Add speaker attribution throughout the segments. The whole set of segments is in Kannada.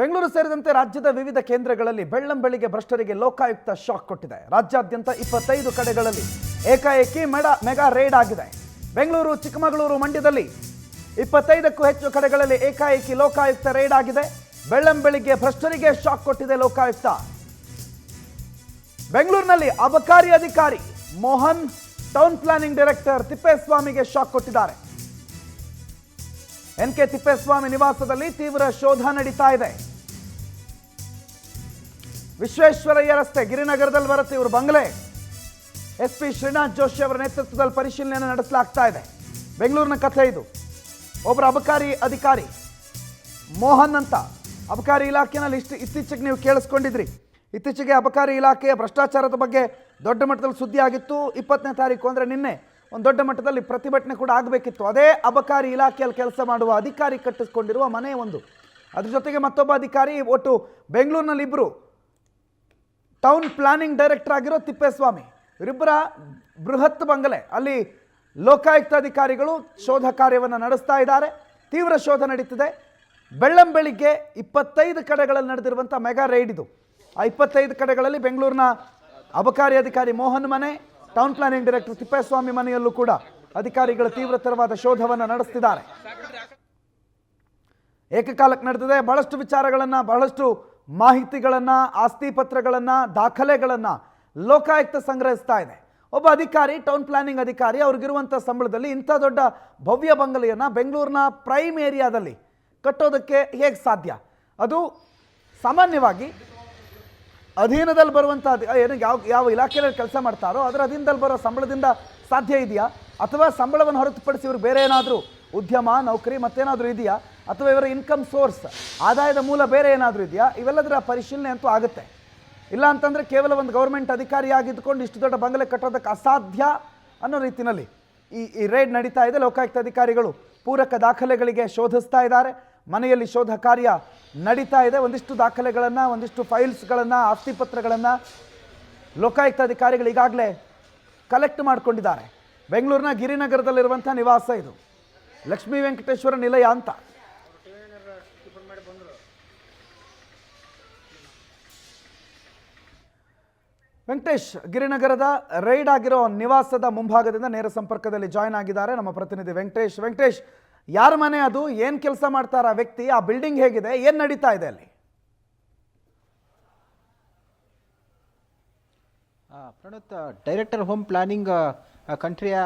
Speaker 1: ಬೆಂಗಳೂರು ಸೇರಿದಂತೆ ರಾಜ್ಯದ ವಿವಿಧ ಕೇಂದ್ರಗಳಲ್ಲಿ ಬೆಳ್ಳಂಬೆಳಿಗ್ಗೆ ಭ್ರಷ್ಟರಿಗೆ ಲೋಕಾಯುಕ್ತ ಶಾಕ್ ಕೊಟ್ಟಿದೆ. ರಾಜ್ಯಾದ್ಯಂತ 25 ಕಡೆಗಳಲ್ಲಿ ಏಕಾಏಕಿ ಮೆಗಾ ರೇಡ್ ಆಗಿದೆ. ಬೆಂಗಳೂರು, ಚಿಕ್ಕಮಗಳೂರು, ಮಂಡ್ಯದಲ್ಲಿ 25ಕ್ಕೂ ಹೆಚ್ಚು ಕಡೆಗಳಲ್ಲಿ ಏಕಾಏಕಿ ಲೋಕಾಯುಕ್ತ ರೇಡ್ ಆಗಿದೆ. ಬೆಳ್ಳಂಬೆಳಿಗ್ಗೆ ಭ್ರಷ್ಟರಿಗೆ ಶಾಕ್ ಕೊಟ್ಟಿದೆ ಲೋಕಾಯುಕ್ತ. ಬೆಂಗಳೂರಿನಲ್ಲಿ ಅಬಕಾರಿ ಅಧಿಕಾರಿ ಮೋಹನ್, ಟೌನ್ ಪ್ಲಾನಿಂಗ್ ಡೈರೆಕ್ಟರ್ ತಿಪ್ಪೇಸ್ವಾಮಿಗೆ ಶಾಕ್ ಕೊಟ್ಟಿದ್ದಾರೆ. ಎನ್.ಕೆ. ತಿಪ್ಪೇಸ್ವಾಮಿ ನಿವಾಸದಲ್ಲಿ ತೀವ್ರ ಶೋಧ ನಡೀತಾ ಇದೆ. ವಿಶ್ವೇಶ್ವರಯ್ಯ ರಸ್ತೆ ಗಿರಿನಗರದಲ್ಲಿ ಬರುತ್ತೆ ಇವರು ಬಂಗಲೆ. ಎಸ್ಪಿ ಶ್ರೀನಾಥ್ ಜೋಶಿ ಅವರ ನೇತೃತ್ವದಲ್ಲಿ ಪರಿಶೀಲನೆ ನಡೆಸಲಾಗ್ತಾ ಇದೆ. ಬೆಂಗಳೂರಿನ ಕಥೆ ಇದು. ಒಬ್ಬರು ಅಬಕಾರಿ ಅಧಿಕಾರಿ ಮೋಹನ್ ಅಂತ ಅಬಕಾರಿ ಇಲಾಖೆಯಲ್ಲಿ ಇತ್ತೀಚೆಗೆ ನೀವು ಕೇಳಿಸ್ಕೊಂಡಿದ್ರಿ. ಇತ್ತೀಚೆಗೆ ಅಬಕಾರಿ ಇಲಾಖೆಯ ಭ್ರಷ್ಟಾಚಾರದ ಬಗ್ಗೆ ದೊಡ್ಡ ಮಟ್ಟದಲ್ಲಿ ಸುದ್ದಿ ಆಗಿತ್ತು. 20ನೇ ತಾರೀಕು ಅಂದರೆ ನಿನ್ನೆ ಒಂದು ದೊಡ್ಡ ಮಟ್ಟದಲ್ಲಿ ಪ್ರತಿಭಟನೆ ಕೂಡ ಆಗಬೇಕಿತ್ತು. ಅದೇ ಅಬಕಾರಿ ಇಲಾಖೆಯಲ್ಲಿ ಕೆಲಸ ಮಾಡುವ ಅಧಿಕಾರಿ ಕಟ್ಟಿಸಿಕೊಂಡಿರುವ ಮನೆ ಒಂದು. ಅದ್ರ ಜೊತೆಗೆ ಮತ್ತೊಬ್ಬ ಅಧಿಕಾರಿ, ಒಟ್ಟು ಬೆಂಗಳೂರಿನಲ್ಲಿ ಇಬ್ಬರು ಟೌನ್ ಪ್ಲಾನಿಂಗ್ ಡೈರೆಕ್ಟರ್ ಆಗಿರೋ ತಿಪ್ಪೇಸ್ವಾಮಿ, ಇವರಿಬ್ಬರ ಬೃಹತ್ ಬಂಗಲೆ ಅಲ್ಲಿ ಲೋಕಾಯುಕ್ತ ಅಧಿಕಾರಿಗಳು ಶೋಧ ಕಾರ್ಯವನ್ನು ನಡೆಸ್ತಾ ಇದ್ದಾರೆ. ತೀವ್ರ ಶೋಧ ನಡೀತಿದೆ. ಬೆಳ್ಳಂಬೆಳಿಗ್ಗೆ 25 ಕಡೆಗಳಲ್ಲಿ ನಡೆದಿರುವಂಥ ಮೆಗಾ ರೈಡ್ ಇದು. ಆ 25 ಕಡೆಗಳಲ್ಲಿ ಬೆಂಗಳೂರಿನ ಅಬಕಾರಿ ಅಧಿಕಾರಿ ಮೋಹನ್ ಮನೆ, ಟೌನ್ ಪ್ಲಾನಿಂಗ್ ಡೈರೆಕ್ಟರ್ ತಿಪ್ಪೇಸ್ವಾಮಿ ಮನೆಯಲ್ಲೂ ಕೂಡ ಅಧಿಕಾರಿಗಳು ತೀವ್ರತರವಾದ ಶೋಧವನ್ನು ನಡೆಸ್ತಿದ್ದಾರೆ. ಏಕಕಾಲಕ್ಕೆ ನಡೆದಿದೆ. ಬಹಳಷ್ಟು ವಿಚಾರಗಳನ್ನು, ಬಹಳಷ್ಟು ಮಾಹಿತಿಗಳನ್ನು, ಆಸ್ತಿ ಪತ್ರಗಳನ್ನು, ದಾಖಲೆಗಳನ್ನು ಲೋಕಾಯುಕ್ತ ಸಂಗ್ರಹಿಸ್ತಾ ಇದೆ. ಒಬ್ಬ ಅಧಿಕಾರಿ, ಟೌನ್ ಪ್ಲಾನಿಂಗ್ ಅಧಿಕಾರಿ, ಅವ್ರಿಗಿರುವಂಥ ಸಂಬಳದಲ್ಲಿ ಇಂಥ ದೊಡ್ಡ ಭವ್ಯ ಬಂಗಲೆಯನ್ನು ಬೆಂಗಳೂರಿನ ಪ್ರೈಮ್ ಏರಿಯಾದಲ್ಲಿ ಕಟ್ಟೋದಕ್ಕೆ ಹೇಗೆ ಸಾಧ್ಯ? ಅದು ಸಾಮಾನ್ಯವಾಗಿ ಅಧೀನದಲ್ಲಿ ಬರುವಂಥ ಏನು ಯಾವ ಇಲಾಖೆಯಲ್ಲಿ ಕೆಲಸ ಮಾಡ್ತಾರೋ ಅದರ ಅಧೀನದಲ್ಲಿ ಬರೋ ಸಂಬಳದಿಂದ ಸಾಧ್ಯ ಇದೆಯಾ? ಅಥವಾ ಸಂಬಳವನ್ನು ಹೊರತುಪಡಿಸಿ ಇವರು ಬೇರೆ ಏನಾದರೂ ಉದ್ಯಮ, ನೌಕರಿ ಮತ್ತೇನಾದರೂ ಇದೆಯಾ? ಅಥವಾ ಇವರ ಇನ್ಕಮ್ ಸೋರ್ಸ್, ಆದಾಯದ ಮೂಲ ಬೇರೆ ಏನಾದರೂ ಇದೆಯಾ? ಇವೆಲ್ಲದರ ಪರಿಶೀಲನೆ ಅಂತೂ ಆಗುತ್ತೆ. ಇಲ್ಲ ಅಂತಂದರೆ ಕೇವಲ ಒಂದು ಗೌರ್ಮೆಂಟ್ ಅಧಿಕಾರಿಯಾಗಿದ್ದುಕೊಂಡು ಇಷ್ಟು ದೊಡ್ಡ ಬಂಗಲೆ ಕಟ್ಟೋದಕ್ಕೆ ಅಸಾಧ್ಯ ಅನ್ನೋ ರೀತಿಯಲ್ಲಿ ಈ ರೇಡ್ ನಡೀತಾ ಇದೆ. ಲೋಕಾಯುಕ್ತ ಅಧಿಕಾರಿಗಳು ಪೂರಕ ದಾಖಲೆಗಳಿಗೆ ಶೋಧಿಸ್ತಾ ಇದ್ದಾರೆ. ಮನೆಯಲ್ಲಿ ಶೋಧ ಕಾರ್ಯ ನಡೀತಾ ಇದೆ. ಒಂದಿಷ್ಟು ದಾಖಲೆಗಳನ್ನು, ಒಂದಿಷ್ಟು ಫೈಲ್ಸ್ಗಳನ್ನು, ಆಸ್ತಿ ಪತ್ರಗಳನ್ನು ಲೋಕಾಯುಕ್ತ ಅಧಿಕಾರಿಗಳು ಈಗಾಗಲೇ ಕಲೆಕ್ಟ್ ಮಾಡಿಕೊಂಡಿದ್ದಾರೆ. ಬೆಂಗಳೂರಿನ ಗಿರಿನಗರದಲ್ಲಿರುವಂಥ ನಿವಾಸ ಇದು. ಲಕ್ಷ್ಮೀ ವೆಂಕಟೇಶ್ವರ ನಿಲಯ ಅಂತ. ವೆಂಕಟೇಶ್, ಗಿರಿನಗರದ ರೈಡ್ ಆಗಿರೋ ನಿವಾಸದ ಮುಂಭಾಗದಿಂದ ನೇರ ಸಂಪರ್ಕದಲ್ಲಿ ಜಾಯ್ನ್ ಆಗಿದ್ದಾರೆ ನಮ್ಮ ಪ್ರತಿನಿಧಿ ವೆಂಕಟೇಶ್. ವೆಂಕಟೇಶ್, ಯಾರ ಮನೆ ಅದು? ಏನು ಕೆಲಸ ಮಾಡ್ತಾರ ಆ ವ್ಯಕ್ತಿ? ಆ ಬಿಲ್ಡಿಂಗ್ ಹೇಗಿದೆ? ಏನು ನಡೀತಾ ಇದೆ ಅಲ್ಲಿ?
Speaker 2: ಪ್ರಣತ್, ಡೈರೆಕ್ಟರ್ ಹೋಮ್ ಪ್ಲಾನಿಂಗ್ ಕಂಟ್ರಿಯ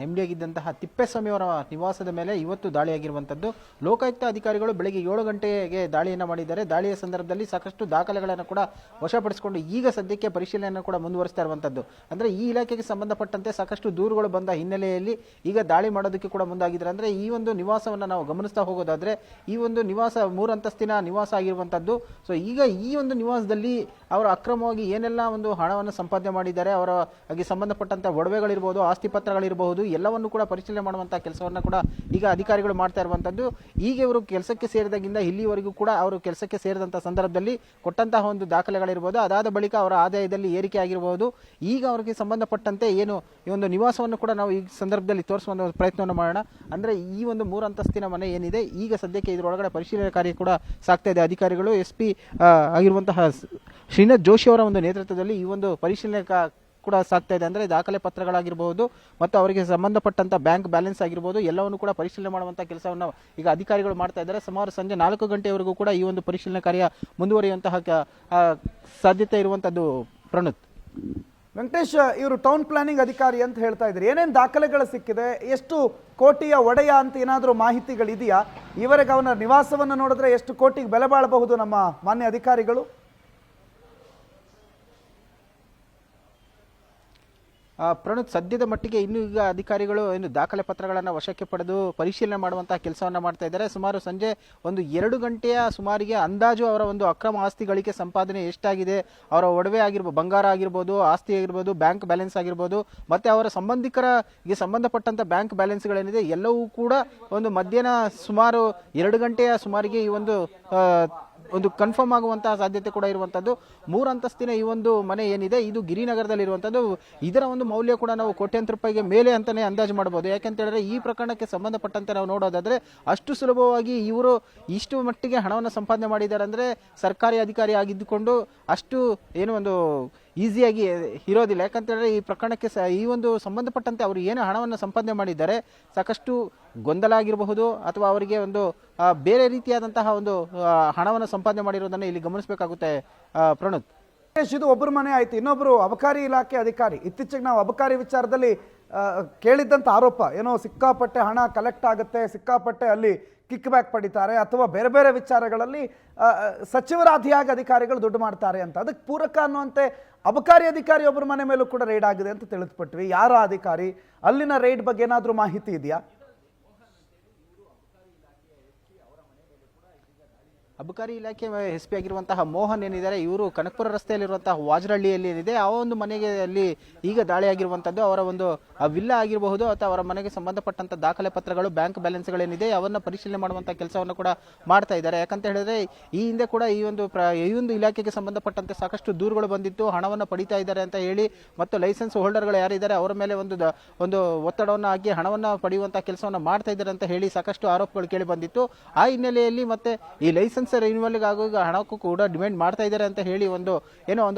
Speaker 2: ಎಮ್ ಡಿ ಆಗಿದ್ದಂತಹ ತಿಪ್ಪೇಸ್ವಾಮಿ ಅವರ ನಿವಾಸದ ಮೇಲೆ ಇವತ್ತು ದಾಳಿಯಾಗಿರುವಂಥದ್ದು. ಲೋಕಾಯುಕ್ತ ಅಧಿಕಾರಿಗಳು ಬೆಳಗ್ಗೆ 7 ಗಂಟೆಗೆ ದಾಳಿಯನ್ನು ಮಾಡಿದ್ದಾರೆ. ದಾಳಿಯ ಸಂದರ್ಭದಲ್ಲಿ ಸಾಕಷ್ಟು ದಾಖಲೆಗಳನ್ನು ಕೂಡ ವಶಪಡಿಸಿಕೊಂಡು ಈಗ ಸದ್ಯಕ್ಕೆ ಪರಿಶೀಲನೆಯನ್ನು ಕೂಡ ಮುಂದುವರಿಸ್ತಾ ಇರುವಂಥದ್ದು. ಅಂದರೆ ಈ ಇಲಾಖೆಗೆ ಸಂಬಂಧಪಟ್ಟಂತೆ ಸಾಕಷ್ಟು ದೂರುಗಳು ಬಂದ ಹಿನ್ನೆಲೆಯಲ್ಲಿ ಈಗ ದಾಳಿ ಮಾಡೋದಕ್ಕೆ ಕೂಡ ಮುಂದಾಗಿದ್ದಾರೆ. ಅಂದರೆ ಈ ಒಂದು ನಿವಾಸವನ್ನು ನಾವು ಗಮನಿಸ್ತಾ ಹೋಗೋದಾದರೆ ಈ ಒಂದು ನಿವಾಸ 3 ಅಂತಸ್ತಿನ ನಿವಾಸ ಆಗಿರುವಂಥದ್ದು. ಸೊ ಈಗ ಈ ಒಂದು ನಿವಾಸದಲ್ಲಿ ಅವರು ಅಕ್ರಮವಾಗಿ ಏನೆಲ್ಲ ಒಂದು ಹಣವನ್ನು ಸಂಪಾದನೆ ಮಾಡಿದ್ದಾರೆ, ಅವರ ಹಾಗೆ ಸಂಬಂಧಪಟ್ಟಂಥ ಒಡವೆಗಳಿರ್ಬೋದು, ಆಸ್ತಿ ಪತ್ರಗಳಿರಬಹುದು, ಎಲ್ಲವನ್ನು ಕೂಡ ಪರಿಶೀಲನೆ ಮಾಡುವಂತಹ ಕೆಲಸವನ್ನು ಕೂಡ ಈಗ ಅಧಿಕಾರಿಗಳು ಮಾಡ್ತಾ ಇರುವಂತದ್ದು. ಈಗ ಇವರು ಕೆಲಸಕ್ಕೆ ಸೇರಿದಾಗಿಂದ ಇಲ್ಲಿವರೆಗೂ ಕೂಡ ಅವರು ಕೆಲಸಕ್ಕೆ ಸೇರಿದಂತಹ ಸಂದರ್ಭದಲ್ಲಿ ಕೊಟ್ಟಂತಹ ಒಂದು ದಾಖಲೆಗಳಿರಬಹುದು, ಅದಾದ ಬಳಿಕ ಅವರ ಆದಾಯದಲ್ಲಿ ಏರಿಕೆ ಆಗಿರಬಹುದು. ಈಗ ಅವರಿಗೆ ಸಂಬಂಧಪಟ್ಟಂತೆ ಏನು ಈ ಒಂದು ನಿವಾಸವನ್ನು ಕೂಡ ನಾವು ಈ ಸಂದರ್ಭದಲ್ಲಿ ತೋರಿಸುವ ಪ್ರಯತ್ನವನ್ನು ಮಾಡೋಣ. ಅಂದ್ರೆ ಈ ಒಂದು 3 ಅಂತಸ್ತಿನ ಮನೆ ಏನಿದೆ, ಈಗ ಸದ್ಯಕ್ಕೆ ಇದರೊಳಗಡೆ ಪರಿಶೀಲನೆ ಕಾರ್ಯ ಕೂಡ ಸಾಗ್ತಾ ಇದೆ. ಅಧಿಕಾರಿಗಳು SP ಆಗಿರುವಂತಹ ಶ್ರೀನಾಥ್ ಜೋಶಿ ಅವರ ಒಂದು ನೇತೃತ್ವದಲ್ಲಿ ಈ ಒಂದು ಪರಿಶೀಲನೆ ಕೂಡ ಸಾಗ್ತಾ ಇದೆ. ಅಂದರೆ ದಾಖಲೆ ಪತ್ರಗಳಾಗಿರಬಹುದು ಮತ್ತು ಅವರಿಗೆ ಸಂಬಂಧಪಟ್ಟಂತ ಬ್ಯಾಂಕ್ ಬ್ಯಾಲೆನ್ಸ್ ಆಗಿರಬಹುದು, ಎಲ್ಲವನ್ನು ಕೂಡ ಪರಿಶೀಲನೆ ಮಾಡುವಂತಹ ಕೆಲಸವನ್ನು ಈಗ ಅಧಿಕಾರಿಗಳು ಮಾಡ್ತಾ ಇದ್ದಾರೆ. ಸುಮಾರು ಸಂಜೆ 4 ಗಂಟೆವರೆಗೂ ಕೂಡ ಈ ಒಂದು ಪರಿಶೀಲನೆ ಕಾರ್ಯ ಮುಂದುವರಿಯುವಂತಹ ಸಾಧ್ಯತೆ ಇರುವಂತದ್ದು. ಪ್ರಣತ್,
Speaker 1: ವೆಂಕಟೇಶ್, ಇವರು ಟೌನ್ ಪ್ಲಾನಿಂಗ್ ಅಧಿಕಾರಿ ಅಂತ ಹೇಳ್ತಾ ಇದ್ದಾರೆ. ಏನೇನು ದಾಖಲೆಗಳು ಸಿಕ್ಕಿದೆ? ಎಷ್ಟು ಕೋಟಿಯ ಒಡೆಯ ಅಂತ ಏನಾದರೂ ಮಾಹಿತಿಗಳಿದೆಯಾ? ಇವರಿಗೆ ಅವನ ನಿವಾಸವನ್ನು ನೋಡಿದ್ರೆ ಎಷ್ಟು ಕೋಟಿಗೆ ಬೆಲೆ ಬಾಳಬಹುದು ನಮ್ಮ ಮಾನ್ಯ ಅಧಿಕಾರಿಗಳು?
Speaker 2: ಪ್ರಣತ್, ಸದ್ಯದ ಮಟ್ಟಿಗೆ ಇನ್ನೂ ಈಗ ಅಧಿಕಾರಿಗಳು ಇನ್ನು ದಾಖಲೆ ಪತ್ರಗಳನ್ನು ವಶಕ್ಕೆ ಪಡೆದು ಪರಿಶೀಲನೆ ಮಾಡುವಂತಹ ಕೆಲಸವನ್ನು ಮಾಡ್ತಾ ಇದ್ದಾರೆ. ಸುಮಾರು ಸಂಜೆ 1-2 ಗಂಟೆಯ ಸುಮಾರಿಗೆ ಅಂದಾಜು ಅವರ ಒಂದು ಅಕ್ರಮ ಆಸ್ತಿ ಗಳಿಕೆ ಸಂಪಾದನೆ ಎಷ್ಟಾಗಿದೆ, ಅವರ ಒಡವೆ ಆಗಿರ್ಬೋದು, ಬಂಗಾರ ಆಗಿರ್ಬೋದು, ಆಸ್ತಿ ಆಗಿರ್ಬೋದು, ಬ್ಯಾಂಕ್ ಬ್ಯಾಲೆನ್ಸ್ ಆಗಿರ್ಬೋದು, ಮತ್ತೆ ಅವರ ಸಂಬಂಧಿಕರಿಗೆ ಸಂಬಂಧಪಟ್ಟಂತ ಬ್ಯಾಂಕ್ ಬ್ಯಾಲೆನ್ಸ್ಗಳೇನಿದೆ ಎಲ್ಲವೂ ಕೂಡ ಒಂದು ಮಧ್ಯಾಹ್ನ ಸುಮಾರು 2 ಗಂಟೆಯ ಸುಮಾರಿಗೆ ಈ ಒಂದು ಒಂದು ಕನ್ಫರ್ಮ್ ಆಗುವಂತಹ ಸಾಧ್ಯತೆ ಕೂಡ ಇರುವಂತದ್ದು. 3 ಅಂತಸ್ತಿನ ಈ ಒಂದು ಮನೆ ಏನಿದೆ ಇದು ಗಿರಿನಗರದಲ್ಲಿ ಇರುವಂತದ್ದು. ಇದರ ಒಂದು ಮೌಲ್ಯ ಕೂಡ ನಾವು ಕೋಟ್ಯಾಂತರ ರೂಪಾಯಿಗೆ ಮೇಲೆ ಅಂತಾನೆ ಅಂದಾಜು ಮಾಡಬಹುದು. ಯಾಕಂತ ಹೇಳಿದ್ರೆ ಈ ಪ್ರಕರಣಕ್ಕೆ ಸಂಬಂಧಪಟ್ಟಂತೆ ನಾವು ನೋಡೋದಾದ್ರೆ ಅಷ್ಟು ಸುಲಭವಾಗಿ ಇವರು ಇಷ್ಟು ಮಟ್ಟಿಗೆ ಹಣವನ್ನು ಸಂಪಾದನೆ ಮಾಡಿದ್ದಾರೆ ಅಂದ್ರೆ ಸರ್ಕಾರಿ ಅಧಿಕಾರಿ ಆಗಿದ್ದುಕೊಂಡು ಅಷ್ಟು ಏನು ಒಂದು ಈಸಿಯಾಗಿ ಇರೋದಿಲ್ಲ. ಯಾಕಂತ ಹೇಳಿದ್ರೆ ಈ ಪ್ರಕರಣಕ್ಕೆ ಈ ಒಂದು ಸಂಬಂಧಪಟ್ಟಂತೆ ಅವರು ಏನು ಹಣವನ್ನು ಸಂಪಾದನೆ ಮಾಡಿದ್ದಾರೆ ಸಾಕಷ್ಟು ಗೊಂದಲ ಆಗಿರಬಹುದು ಅಥವಾ ಅವರಿಗೆ ಒಂದು ಬೇರೆ ರೀತಿಯಾದಂತಹ ಒಂದು ಹಣವನ್ನು ಸಂಪಾದನೆ ಮಾಡಿರೋದನ್ನು ಇಲ್ಲಿ ಗಮನಿಸಬೇಕಾಗುತ್ತೆ. ಪ್ರಣೋತ್,
Speaker 1: ಇದು ಒಬ್ಬರು ಮನೆ ಆಯ್ತು. ಇನ್ನೊಬ್ರು ಅಬಕಾರಿ ಇಲಾಖೆ ಅಧಿಕಾರಿ, ಇತ್ತೀಚೆಗೆ ನಾವು ಅಬಕಾರಿ ವಿಚಾರದಲ್ಲಿ ಕೇಳಿದ್ದಂಥ ಆರೋಪ ಏನೋ ಸಿಕ್ಕಾಪಟ್ಟೆ ಹಣ ಕಲೆಕ್ಟ್ ಆಗುತ್ತೆ, ಸಿಕ್ಕಾಪಟ್ಟೆ ಅಲ್ಲಿ ಕಿಕ್ ಬ್ಯಾಕ್ ಪಡಿತಾರೆ ಅಥವಾ ಬೇರೆ ಬೇರೆ ವಿಚಾರಗಳಲ್ಲಿ ಸಚಿವರಾದಿಯಾಗಿ ಅಧಿಕಾರಿಗಳು ದುಡ್ಡು ಮಾಡ್ತಾರೆ ಅಂತ. ಅದಕ್ಕೆ ಪೂರಕ ಅನ್ನುವಂತೆ ಅಬಕಾರಿ ಅಧಿಕಾರಿ ಒಬ್ಬರ ಮನೆ ಮೇಲೂ ಕೂಡ ರೈಡ್ ಆಗಿದೆ ಅಂತ ತಿಳಿಸ್ಪಟ್ವಿ. ಯಾರ ಅಧಿಕಾರಿ, ಅಲ್ಲಿನ ರೈಡ್ ಬಗ್ಗೆ ಏನಾದರೂ ಮಾಹಿತಿ ಇದೆಯಾ?
Speaker 2: ಅಬಕಾರಿ ಇಲಾಖೆ ಎಸ್ ಪಿ ಆಗಿರುವಂತಹ ಮೋಹನ್ ಏನಿದ್ದಾರೆ ಇವರು ಕನಕಪುರ ರಸ್ತೆಯಲ್ಲಿರುವಂತಹ ವಾಜರಹಳ್ಳಿಯಲ್ಲಿ ಏನಿದೆ ಆ ಒಂದು ಮನೆಗೆ ಅಲ್ಲಿ ಈಗ ದಾಳಿ ಆಗಿರುವಂತದ್ದು. ಅವರ ಒಂದು ವಿಲ್ಲಾ ಆಗಿರಬಹುದು ಅಥವಾ ಅವರ ಮನೆಗೆ ಸಂಬಂಧಪಟ್ಟಂತ ದಾಖಲೆ ಪತ್ರಗಳು, ಬ್ಯಾಂಕ್ ಬ್ಯಾಲೆನ್ಸ್ಗಳೇನಿದೆ ಅವನ್ನ ಪರಿಶೀಲನೆ ಮಾಡುವಂತಹ ಕೆಲಸವನ್ನು ಕೂಡ ಮಾಡ್ತಾ ಇದ್ದಾರೆ. ಯಾಕಂತ ಹೇಳಿದ್ರೆ ಈ ಹಿಂದೆ ಕೂಡ ಈ ಒಂದು ಇಲಾಖೆಗೆ ಸಂಬಂಧಪಟ್ಟಂತೆ ಸಾಕಷ್ಟು ದೂರುಗಳು ಬಂದಿತ್ತು, ಹಣವನ್ನು ಪಡಿತಾ ಇದ್ದಾರೆ ಅಂತ ಹೇಳಿ ಮತ್ತು ಲೈಸೆನ್ಸ್ ಹೋಲ್ಡರ್ಗಳು ಯಾರಿದ್ದಾರೆ ಅವರ ಮೇಲೆ ಒಂದು ಒತ್ತಡವನ್ನು ಹಾಕಿ ಹಣವನ್ನು ಪಡೆಯುವಂತಹ ಕೆಲಸವನ್ನು ಮಾಡ್ತಾ ಇದ್ದಾರೆ ಅಂತ ಹೇಳಿ ಸಾಕಷ್ಟು ಆರೋಪಗಳು ಕೇಳಿ ಬಂದಿತ್ತು. ಆ ಹಿನ್ನೆಲೆಯಲ್ಲಿ ಮತ್ತೆ ಈ ಲೈಸೆನ್ಸ್ ರಿನ್ಯೂವಲ್ ಆಗುವಾಗ ಹಣಕ್ಕೂ ಕೂಡ ಡಿಮ್ಯಾಂಡ್ ಮಾಡ್ತಾ ಇದ್ದಾರೆ ಅಂತ ಹೇಳಿ ಒಂದು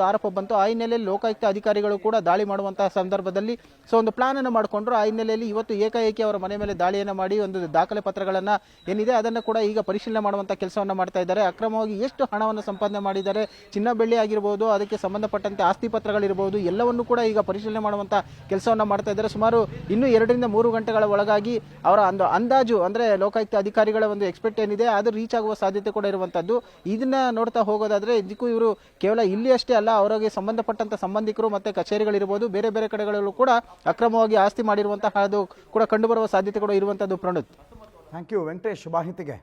Speaker 2: ಆರೋಪ ಬಂತು. ಆ ಹಿನ್ನೆಲೆಯಲ್ಲಿ ಲೋಕಾಯುಕ್ತ ಅಧಿಕಾರಿಗಳು ಕೂಡ ದಾಳಿ ಮಾಡುವಂತಹ ಸಂದರ್ಭದಲ್ಲಿ ಒಂದು ಪ್ಲಾನ್ ಅನ್ನು ಮಾಡಿಕೊಂಡ್ರು. ಆ ಹಿನ್ನೆಲೆಯಲ್ಲಿ ಇವತ್ತು ಏಕಾಏಕಿ ಅವರ ಮನೆ ಮೇಲೆ ದಾಳಿಯನ್ನು ಮಾಡಿ ಒಂದು ದಾಖಲೆ ಪತ್ರಗಳನ್ನ ಏನಿದೆ ಅದನ್ನು ಕೂಡ ಈಗ ಪರಿಶೀಲನೆ ಮಾಡುವಂತಹ ಕೆಲಸವನ್ನ ಮಾಡ್ತಾ ಇದ್ದಾರೆ. ಅಕ್ರಮವಾಗಿ ಎಷ್ಟು ಹಣವನ್ನು ಸಂಪಾದನೆ ಮಾಡಿದ್ದಾರೆ, ಚಿನ್ನ ಬೆಳ್ಳಿ ಆಗಿರಬಹುದು, ಅದಕ್ಕೆ ಸಂಬಂಧಪಟ್ಟಂತೆ ಆಸ್ತಿ ಪತ್ರಗಳಿರಬಹುದು, ಎಲ್ಲವನ್ನು ಕೂಡ ಈಗ ಪರಿಶೀಲನೆ ಮಾಡುವಂತಹ ಕೆಲಸವನ್ನ ಮಾಡ್ತಾ ಇದ್ದಾರೆ. ಸುಮಾರು ಇನ್ನು 2 ರಿಂದ 3 ಗಂಟೆಗಳ ಒಳಗಾಗಿ ಅವರ ಅಂದಾಜು ಅಂದ್ರೆ ಲೋಕಾಯುಕ್ತ ಅಧಿಕಾರಿಗಳ ಒಂದು ಎಕ್ಸ್ಪೆಕ್ಟ್ ಏನಿದೆ ಅದು ರೀಚ್ ಆಗುವ ಸಾಧ್ಯತೆ ಕೂಡ ಇರುವಂತದ್ದು. ಇದನ್ನ ನೋಡ್ತಾ ಹೋಗೋದಾದ್ರೆ ಇದಕ್ಕೂ ಇವರು ಕೇವಲ ಇಲ್ಲಿ ಅಷ್ಟೇ ಅಲ್ಲ, ಅವರಿಗೆ ಸಂಬಂಧಪಟ್ಟಂತ ಸಂಬಂಧಿಕರು ಮತ್ತೆ ಕಚೇರಿಗಳಿರಬಹುದು, ಬೇರೆ ಬೇರೆ ಕಡೆಗಳಲ್ಲೂ ಕೂಡ ಅಕ್ರಮವಾಗಿ ಆಸ್ತಿ ಮಾಡಿರುವಂತಹ ಅದು ಕೂಡ ಕಂಡುಬರುವ ಸಾಧ್ಯತೆ ಕೂಡ ಇರುವಂತದ್ದು. ಪ್ರಣೋತ್,
Speaker 1: ಥ್ಯಾಂಕ್ ಯು ವೆಂಕಟೇಶ್ ಮಾಹಿತಿಗೆ.